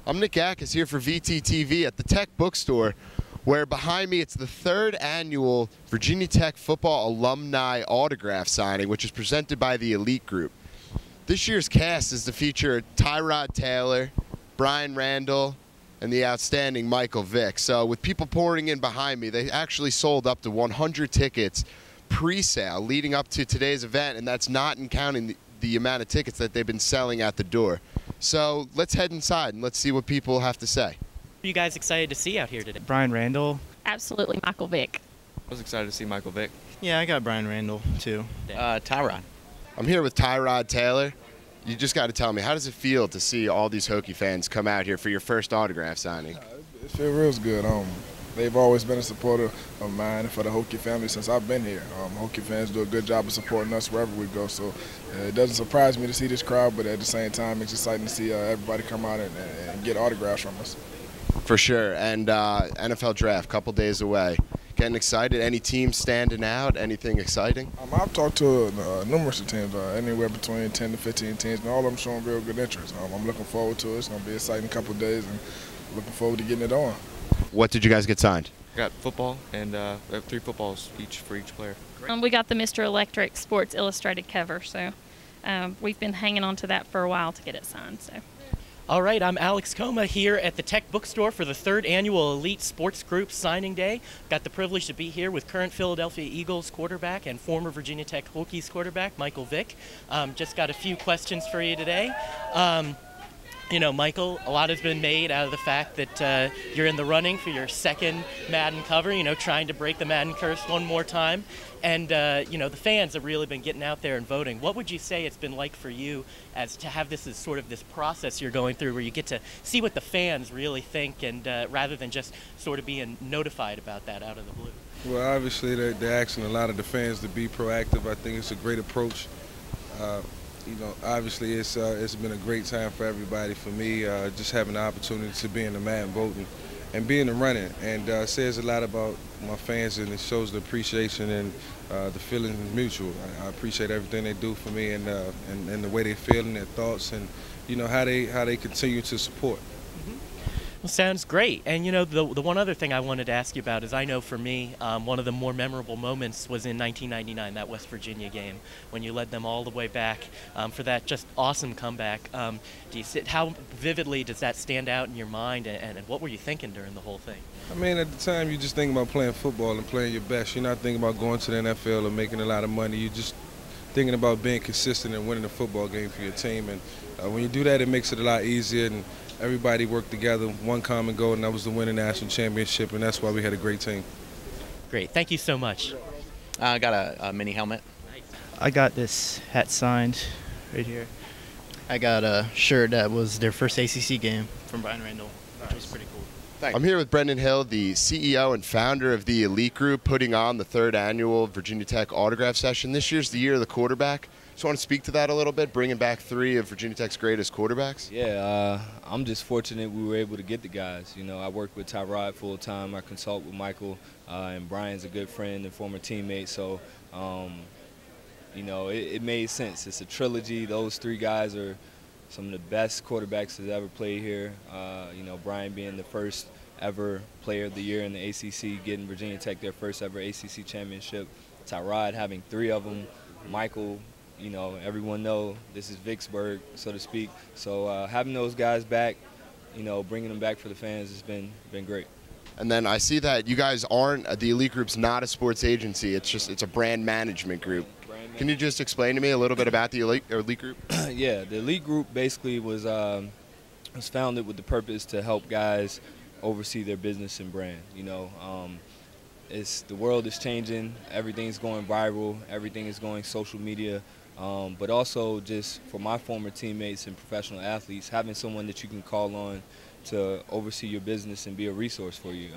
I'm Nick Gackus here for VTTV at the Tech Bookstore, where behind me it's the 3rd annual Virginia Tech football alumni autograph signing, which is presented by the Elite Group. This year's cast is to feature Tyrod Taylor, Bryan Randall, and the outstanding Vick. So with people pouring in behind me, they actually sold up to 100 tickets pre-sale leading up to today's event, and that's not in counting the amount of tickets that they've been selling at the door. So let's head inside and let's see what people have to say. What are you guys excited to see out here today? Bryan Randall. Absolutely, Vick. I was excited to see Vick. Yeah, I got Bryan Randall too. Tyrod. I'm here with Tyrod Taylor. You just got to tell me, how does it feel to see all these Hokie fans come out here for your first autograph signing? It feels real good. They've always been a supporter of mine and for the Hokie family since I've been here. Hokie fans do a good job of supporting us wherever we go, so it doesn't surprise me to see this crowd, but at the same time, it's exciting to see everybody come out and get autographs from us. For sure, and NFL draft, couple days away. Getting excited? Any teams standing out? Anything exciting? I've talked to numerous of teams, anywhere between 10 to 15 teams, and all of them showing real good interest. I'm looking forward to it. It's going to be an exciting couple of days, and looking forward to getting it on. What did you guys get signed? I got football, and we have 3 footballs each for each player. We got the Mr. Electric Sports Illustrated cover, so we've been hanging on to that for a while to get it signed. So. All right, I'm Alex Coma here at the Tech Bookstore for the 3rd annual Elite Sports Group signing day. Got the privilege to be here with current Philadelphia Eagles quarterback and former Virginia Tech Hokies quarterback Vick. Just got a few questions for you today. You know, Michael, a lot has been made out of the fact that you're in the running for your 2nd Madden cover, trying to break the Madden curse one more time. And, the fans have really been getting out there and voting. What would you say it's been like for you as to have this as sort of this process you're going through where you get to see what the fans really think and rather than just sort of being notified about that out of the blue? Well, obviously they're asking a lot of the fans to be proactive. I think it's a great approach. Obviously it's been a great time for everybody. For me, just having the opportunity to be in the Madden voting and be in the running, and says a lot about my fans, and it shows the appreciation and the feeling is mutual. I appreciate everything they do for me and the way they feel and their thoughts, and how they continue to support. Well, sounds great. And the one other thing I wanted to ask you about is I know for me one of the more memorable moments was in 1999, that West Virginia game when you led them all the way back for that just awesome comeback. How vividly does that stand out in your mind, and what were you thinking during the whole thing? I mean, at the time you just think about playing football and playing your best. You're not thinking about going to the NFL or making a lot of money. You're just thinking about being consistent and winning a football game for your team. And when you do that, it makes it a lot easier. And everybody worked together, one common goal, and that was to win a national championship, and that's why we had a great team. Great. Thank you so much. I got a mini helmet. I got this hat signed right here. I got a shirt that was their first ACC game from Bryan Randall, which was pretty cool. I'm here with Brendan Hill, the CEO and founder of the Elite Group, putting on the 3rd annual Virginia Tech autograph session. This year's the year of the quarterback. Just want to speak to that a little bit, bringing back 3 of Virginia Tech's greatest quarterbacks. Yeah, I'm just fortunate we were able to get the guys. I work with Tyrod full time. I consult with Michael, and Bryan's a good friend and former teammate. So, it made sense. It's a trilogy. Those 3 guys are some of the best quarterbacks that ever played here. Bryan being the first ever player of the year in the ACC, getting Virginia Tech their first ever ACC championship. Tyrod having 3 of them. Michael, everyone know this is Vicksburg, so to speak. So having those guys back, bringing them back for the fans has been great. And then I see that you guys aren't, the Elite Group's not a sports agency. It's a brand management group. Can you just explain to me a little bit about the Elite Group? Yeah, the Elite Group basically was founded with the purpose to help guys oversee their business and brand. The world is changing. Everything's going viral. Everything is going social media. But also just for my former teammates and professional athletes, having someone that you can call on to oversee your business and be a resource for you.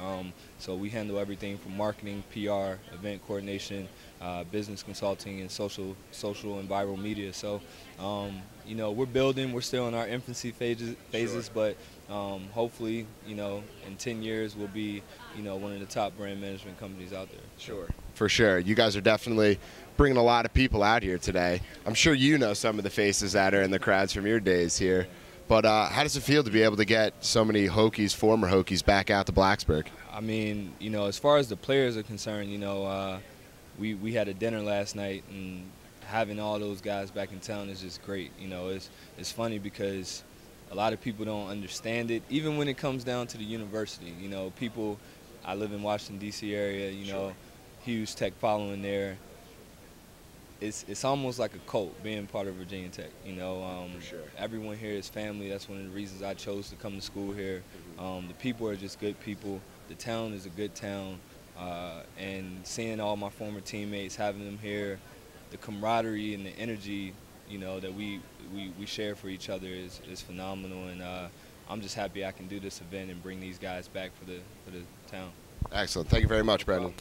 So we handle everything from marketing, PR, event coordination, business consulting, and social and viral media. So, we're building. We're still in our infancy phases, sure. But hopefully, in 10 years, we'll be, one of the top brand management companies out there. Sure. For sure. You guys are definitely bringing a lot of people out here today. I'm sure you know some of the faces that are in the crowds from your days here. But how does it feel to be able to get so many Hokies, former Hokies, back out to Blacksburg? I mean, you know, as far as the players are concerned, you know, we had a dinner last night, and having all those guys back in town is just great. You know, it's funny because a lot of people don't understand it, even when it comes down to the university. You know, people, I live in Washington, D.C. area, you know, huge Tech following there. It's almost like a cult being part of Virginia Tech. You know, everyone here is family. That's one of the reasons I chose to come to school here. The people are just good people. The town is a good town. And seeing all my former teammates, having them here, the camaraderie and the energy, you know, that we share for each other is phenomenal. And I'm just happy I can do this event and bring these guys back for the town. Excellent. Thank you very much, Brandon.